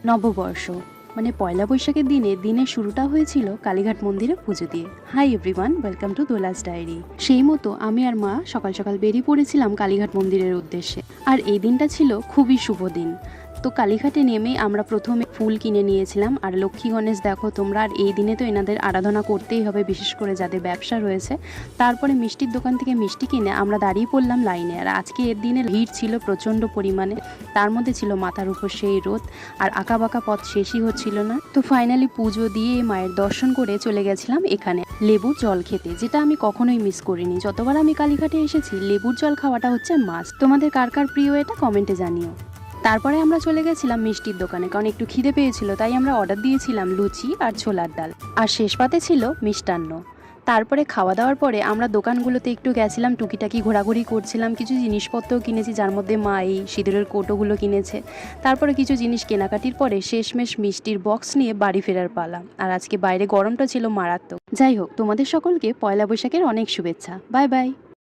নববর্ষ মানে পয়লা বৈশাখের দিনের শুরুটা হয়েছিল কালীঘাট মন্দিরে পুজো দিয়ে। Hi everyone, welcome to Dolas diary. সেই মতো আমি আর মা সকাল সকাল বেরিয়ে পড়েছিলাম কালীঘাট মন্দিরের উদ্দেশ্যে। আর এই দিনটা ছিল খুবই শুভ দিন। তো কালীঘাটে নেমে আমরা প্রথমে ফুল কিনে নিয়েছিলাম। আর লক্ষ্মী গণেশ দেখো তোমরা, আর এই দিনে তো এনাদের আরাধনা করতেই হবে, বিশেষ করে যাদের ব্যবসা রয়েছে। তারপরে মিষ্টির দোকান থেকে মিষ্টি কিনে আমরা দাঁড়িয়ে পড়লাম লাইনে। আর আজকে এর দিনে ভিড় ছিল প্রচণ্ড পরিমাণে, তার মধ্যে ছিল মাথার উপর সেই রোদ, আর আঁকাবাঁকা পথ শেষই হচ্ছিল না। তো ফাইনালি পুজো দিয়ে মায়ের দর্শন করে চলে গেছিলাম এখানে লেবুর জল খেতে, যেটা আমি কখনোই মিস করিনি। যতবার আমি কালীঘাটে এসেছি লেবুর জল খাওয়াটা হচ্ছে মাস্ট। তোমাদের কার কার প্রিয় এটা কমেন্টে জানিও। তারপরে আমরা চলে গেছিলাম মিষ্টির দোকানে, কারণ একটু খিদে পেয়েছিল, তাই আমরা অর্ডার দিয়েছিলাম লুচি আর ছোলার ডাল, আর শেষ পাতে ছিল মিষ্টান্ন। তারপরে খাওয়া দাওয়ার পরে আমরা দোকানগুলোতে একটু গেছিলাম, টুকিটাকি ঘোরাঘুরি করছিলাম, কিছু জিনিসপত্রও কিনেছি, যার মধ্যে মা এই সিঁদুরের কৌটোগুলো কিনেছে। তারপরে কিছু জিনিস কেনাকাটির পরে শেষমেশ মিষ্টির বক্স নিয়ে বাড়ি ফেরার পালা। আর আজকে বাইরে গরমটা ছিল মারাত্মক। যাই হোক, তোমাদের সকলকে পয়লা বৈশাখের অনেক শুভেচ্ছা। Bye bye.